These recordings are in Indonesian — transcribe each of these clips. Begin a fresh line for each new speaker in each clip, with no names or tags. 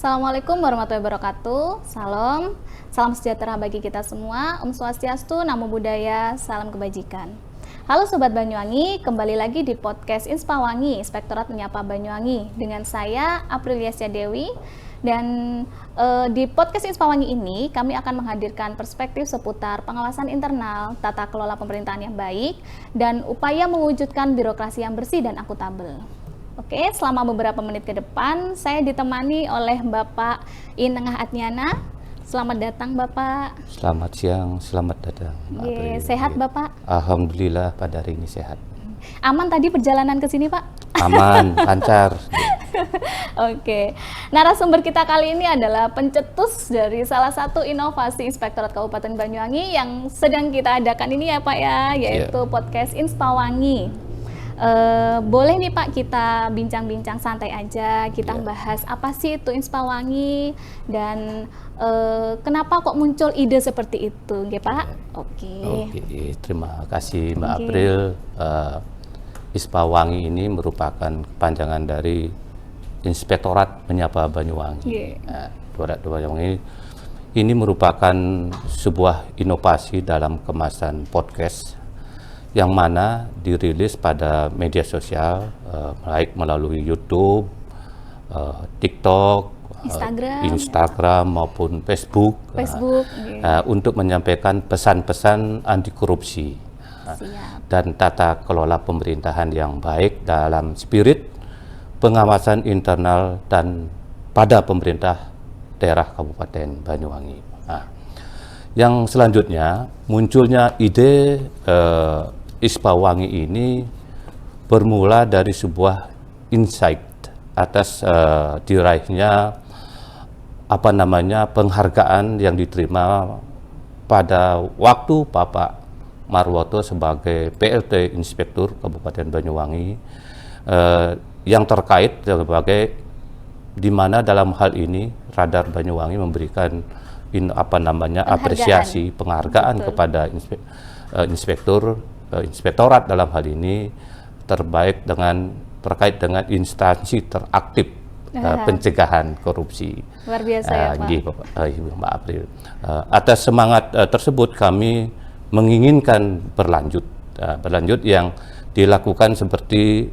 Assalamualaikum warahmatullahi wabarakatuh. Salam sejahtera bagi kita semua. Om Swastiastu, Namo Buddhaya, salam kebajikan. Halo Sobat Banyuwangi, kembali lagi di podcast Inspawangi, Inspektorat Menyapa Banyuwangi. Dengan saya, Aprilia Dewi. Dan di podcast Inspawangi ini, kami akan menghadirkan perspektif seputar pengawasan internal, tata kelola pemerintahan yang baik, dan upaya mewujudkan birokrasi yang bersih dan akuntabel. Oke, selama beberapa menit ke depan, saya ditemani oleh Bapak Inengah Adniana. Selamat datang Bapak.
Selamat siang, selamat datang.
Sehat Bapak?
Alhamdulillah pada hari ini sehat.
Aman tadi perjalanan ke sini Pak?
Aman, lancar.
Oke, narasumber kita kali ini adalah pencetus dari salah satu inovasi Inspektorat Kabupaten Banyuwangi yang sedang kita adakan ini ya Pak ya, yaitu podcast Inspawangi. Boleh nih Pak kita bincang-bincang santai aja, kita bahas apa sih itu Inspawangi dan kenapa kok muncul ide seperti itu, nggih Pak? Oke,
terima kasih Mbak April. Inspawangi ini merupakan kepanjangan dari Inspektorat Menyapa Banyuwangi. Banyuwangi ini merupakan sebuah inovasi dalam kemasan podcast yang mana dirilis pada media sosial, baik melalui YouTube, TikTok, Instagram maupun Facebook, untuk menyampaikan pesan-pesan anti korupsi dan tata kelola pemerintahan yang baik dalam spirit pengawasan internal dan pada pemerintah daerah Kabupaten Banyuwangi. Yang selanjutnya munculnya ide Inspawangi ini bermula dari sebuah insight atas diraihnya penghargaan yang diterima pada waktu Bapak Marwoto sebagai PLT Inspektur Kabupaten Banyuwangi yang terkait sebagai di mana dalam hal ini Radar Banyuwangi memberikan apresiasi penghargaan kepada Inspektorat dalam hal ini terkait dengan instansi teraktif pencegahan korupsi.
Luar biasa ya Pak.
Mbak April. Atas semangat tersebut kami menginginkan berlanjut yang dilakukan seperti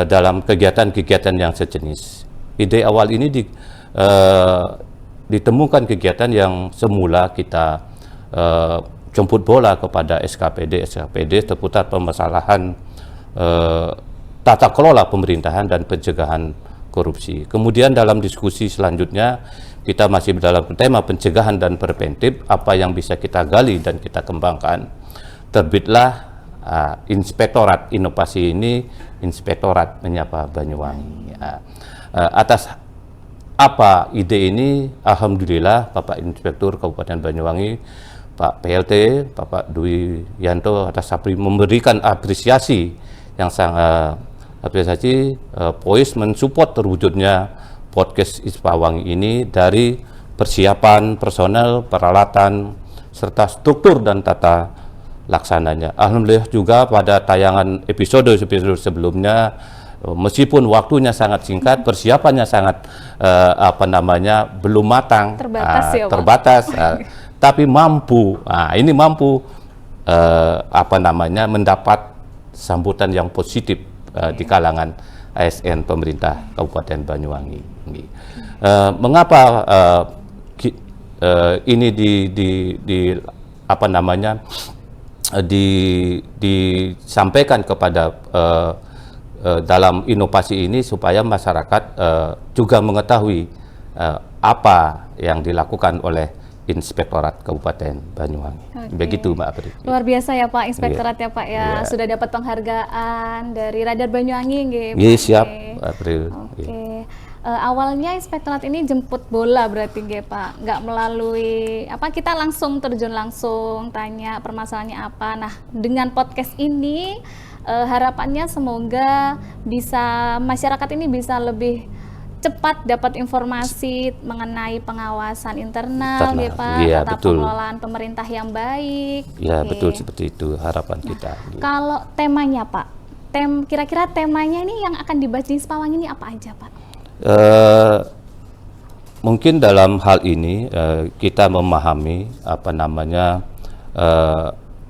dalam kegiatan-kegiatan yang sejenis. Ide awal ini ditemukan kegiatan yang semula kita jemput bola kepada SKPD seputar permasalahan tata kelola pemerintahan dan pencegahan korupsi. Kemudian dalam diskusi selanjutnya kita masih dalam tema pencegahan dan preventif, apa yang bisa kita gali dan kita kembangkan. Terbitlah Inspektorat inovasi ini, Inspektorat Menyapa Banyuwangi. Atas apa ide ini, alhamdulillah Bapak Inspektur Kabupaten Banyuwangi, Pak PLT, Bapak Dwi Yanto atas memberikan apresiasi yang sangat pois mensupport terwujudnya podcast Inspawangi ini dari persiapan personel, peralatan, serta struktur dan tata laksananya. Alhamdulillah juga pada tayangan episode sebelumnya, meskipun waktunya sangat singkat, persiapannya sangat belum matang, terbatas. Tapi mampu, mendapat sambutan yang positif di kalangan ASN pemerintah Kabupaten Banyuwangi. Mengapa ini disampaikan kepada dalam inovasi ini supaya masyarakat juga mengetahui apa yang dilakukan oleh Inspektorat Kabupaten Banyuwangi. Begitu Mbak April.
Luar biasa ya Pak Inspektorat ya Pak ya. Sudah dapat penghargaan dari Radar Banyuwangi nggih.
Siap April.
Awalnya Inspektorat ini jemput bola berarti nggih Pak. Nggak melalui kita langsung terjun langsung tanya permasalahannya apa. Nah, dengan podcast ini harapannya semoga bisa masyarakat ini bisa lebih cepat dapat informasi mengenai pengawasan internal, ya Pak, tata pengelolaan pemerintah yang baik.
Ya, betul seperti itu harapan kita.
Kalau temanya Pak, kira-kira temanya ini yang akan dibahas di Inspawangi ini apa aja Pak?
Eh, Mungkin dalam hal ini kita memahami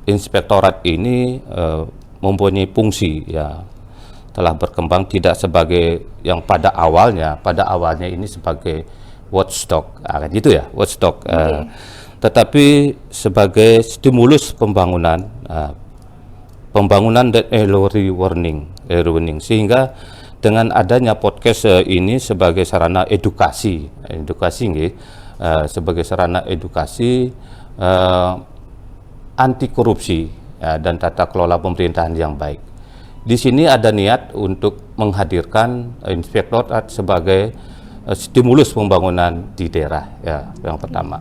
inspektorat ini mempunyai fungsi ya, telah berkembang tidak sebagai yang pada awalnya ini sebagai watchdog, gitu ya, watchdog, tetapi sebagai stimulus pembangunan dan early warning, sehingga dengan adanya podcast ini sebagai sarana edukasi sebagai sarana edukasi anti korupsi dan tata kelola pemerintahan yang baik. Di sini ada niat untuk menghadirkan inspektorat sebagai stimulus pembangunan di daerah ya, yang pertama.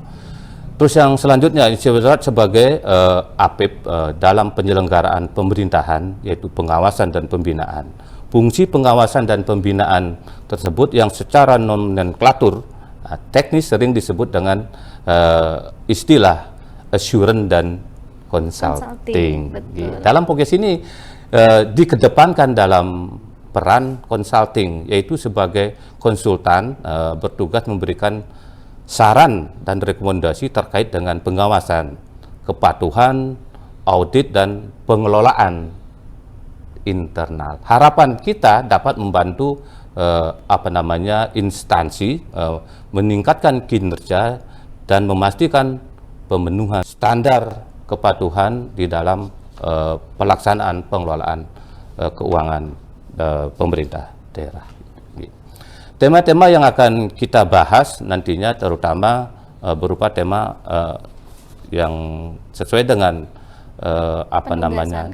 Terus yang selanjutnya, inspektorat sebagai APIP dalam penyelenggaraan pemerintahan, yaitu pengawasan dan pembinaan. Fungsi pengawasan dan pembinaan tersebut yang secara nomenklatur teknis sering disebut dengan istilah assurance dan consulting. Dalam podcast ini dikedepankan dalam peran consulting, yaitu sebagai konsultan bertugas memberikan saran dan rekomendasi terkait dengan pengawasan, kepatuhan, audit, dan pengelolaan internal. Harapan kita dapat membantu instansi meningkatkan kinerja dan memastikan pemenuhan standar kepatuhan di dalam pelaksanaan pengelolaan keuangan pemerintah daerah. Tema-tema yang akan kita bahas nantinya terutama berupa tema yang sesuai dengan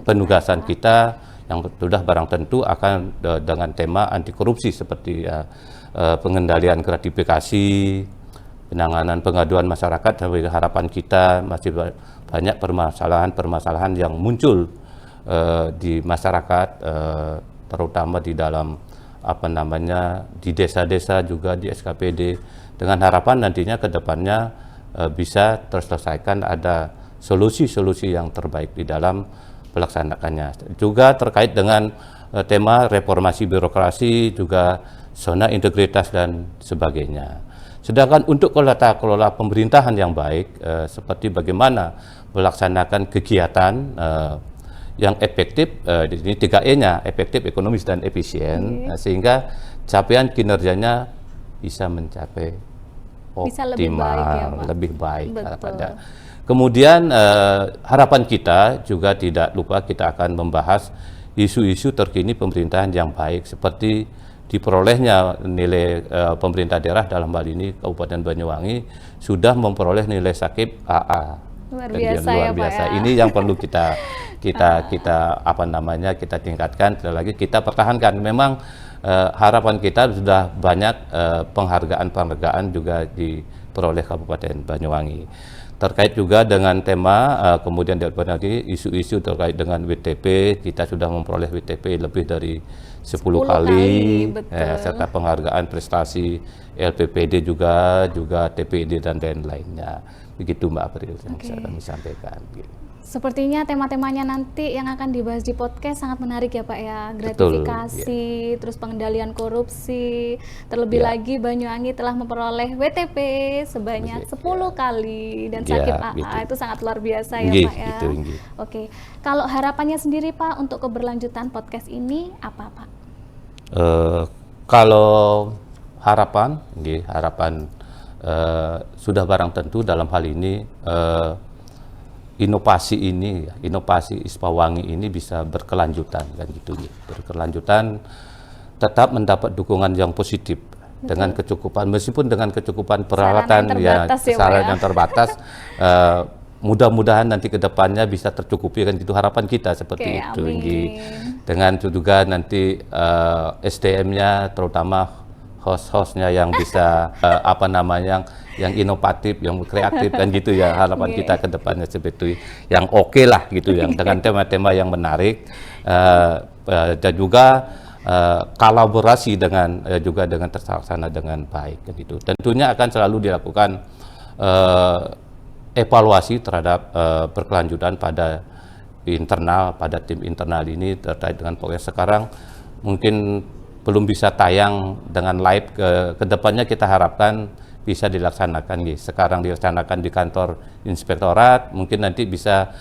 penugasan kita, yang sudah barang tentu akan dengan tema anti korupsi seperti pengendalian gratifikasi, penanganan pengaduan masyarakat. Harapan kita masih banyak permasalahan yang muncul di masyarakat, terutama di dalam di desa-desa, juga di SKPD, dengan harapan nantinya ke depannya bisa terselesaikan, ada solusi-solusi yang terbaik di dalam pelaksanakannya. Juga terkait dengan tema reformasi birokrasi, juga zona integritas dan sebagainya. Sedangkan untuk tata kelola pemerintahan yang baik, seperti bagaimana melaksanakan kegiatan yang efektif, ini 3E-nya, efektif, ekonomis, dan efisien, sehingga capaian kinerjanya bisa mencapai optimal, lebih baik. Kemudian harapan kita juga tidak lupa kita akan membahas isu-isu terkini pemerintahan yang baik, seperti diperolehnya nilai pemerintah daerah, dalam hal ini Kabupaten Banyuwangi sudah memperoleh nilai SAKIP AA.
Luar biasa,
luar biasa.
Ya, Pak, ya?
Ini yang perlu kita tingkatkan, sekali lagi kita pertahankan. Memang harapan kita sudah banyak penghargaan juga diperoleh Kabupaten Banyuwangi. Terkait juga dengan tema, kemudian lagi isu-isu terkait dengan WTP, kita sudah memperoleh WTP lebih dari 10 kali, serta penghargaan prestasi LPPD juga TPD dan lain-lainnya. Begitu Mbak April yang bisa kami sampaikan.
Sepertinya tema-temanya nanti yang akan dibahas di podcast sangat menarik ya Pak ya. Gratifikasi, terus pengendalian korupsi, terlebih lagi Banyuwangi telah memperoleh WTP sebanyak 10 kali dan SAKIP AA, itu sangat luar biasa ya Pak ya. Oke, kalau harapannya sendiri Pak untuk keberlanjutan podcast ini apa Pak?
Kalau harapan sudah barang tentu dalam hal ini inovasi ISPAWangi ini bisa berkelanjutan, kan gitu. Berkelanjutan, tetap mendapat dukungan yang positif. Dengan kecukupan, meskipun dengan kecukupan peralatan sarana yang terbatas, mudah-mudahan nanti ke depannya bisa tercukupi, kan gitu harapan kita seperti itu. Dengan juga nanti SDM-nya, terutama host-hostnya yang bisa yang inovatif, yang kreatif, dan gitu ya, harapan kita ke depannya seperti yang oke lah gitu ya, dengan tema-tema yang menarik, dan juga kolaborasi dengan terlaksana dengan baik, gitu. Tentunya akan selalu dilakukan evaluasi terhadap berkelanjutan pada tim internal ini terkait dengan pokoknya sekarang mungkin belum bisa tayang dengan live. Ke depannya kita harapkan bisa dilaksanakan. Sekarang dilaksanakan di kantor inspektorat, mungkin nanti bisa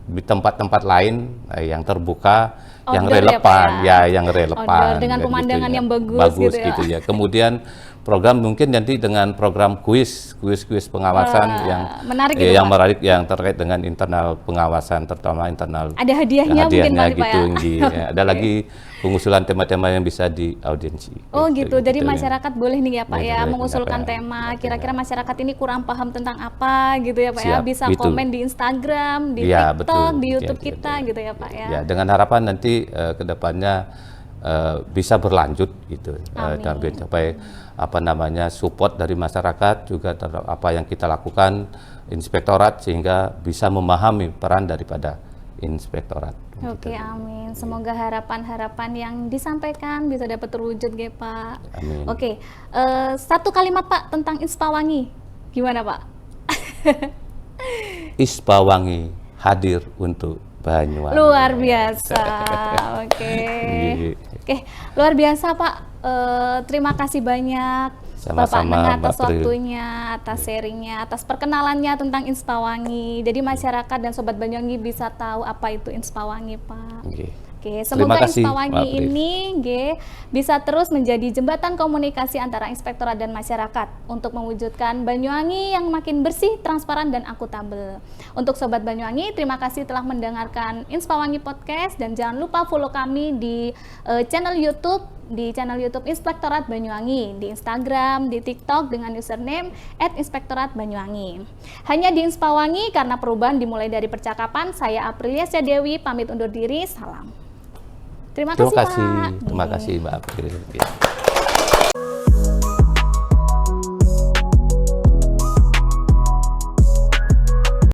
di tempat-tempat lain yang terbuka, yang relevan, yang relevan.
Dengan pemandangan
gitu,
yang bagus
gitu ya. Kemudian program mungkin nanti dengan program kuis pengawasan yang
menarik
gitu, yang menarik, yang terkait dengan internal pengawasan, terutama internal.
Ada hadiahnya mungkin Pak
gitu,
ya.
Ada lagi pengusulan tema-tema yang bisa di audiensi.
Oh gitu. Jadi masyarakat boleh nih ya Pak ya mengusulkan
ya,
tema. Kira-kira masyarakat ini kurang paham tentang apa gitu ya Pak ya. Bisa
gitu.
komen di Instagram, di TikTok, di YouTube kita gitu ya Pak ya.
Ya, dengan harapan nanti kedepannya bisa berlanjut gitu, dan mencapai support dari masyarakat juga terhadap apa yang kita lakukan inspektorat, sehingga bisa memahami peran daripada inspektorat.
Oke, amin. Semoga harapan-harapan yang disampaikan bisa dapat terwujud, Pak.
Amin.
Oke, satu kalimat Pak tentang Ispawangi, gimana Pak?
Ispawangi hadir untuk Banyuwangi.
Luar biasa. Oke. Luar biasa Pak. Terima kasih banyak Bapak Neng atas waktunya, atas sharingnya, atas perkenalannya tentang Ispawangi. Jadi masyarakat dan Sobat Banyuwangi bisa tahu apa itu Ispawangi Pak. Oke, semoga Ispawangi ini bisa terus menjadi jembatan komunikasi antara inspektorat dan masyarakat untuk mewujudkan Banyuwangi yang makin bersih, transparan, dan akuntabel. Untuk Sobat Banyuwangi, terima kasih telah mendengarkan Ispawangi Podcast, dan jangan lupa follow kami di channel YouTube Inspektorat Banyuwangi, di Instagram, di TikTok dengan username @inspektorat_banyuwangi. Hanya di Ispawangi, karena perubahan dimulai dari percakapan. Saya Aprilia Dewi pamit undur diri. Salam. Terima kasih Pak.
Terima kasih Mbak April.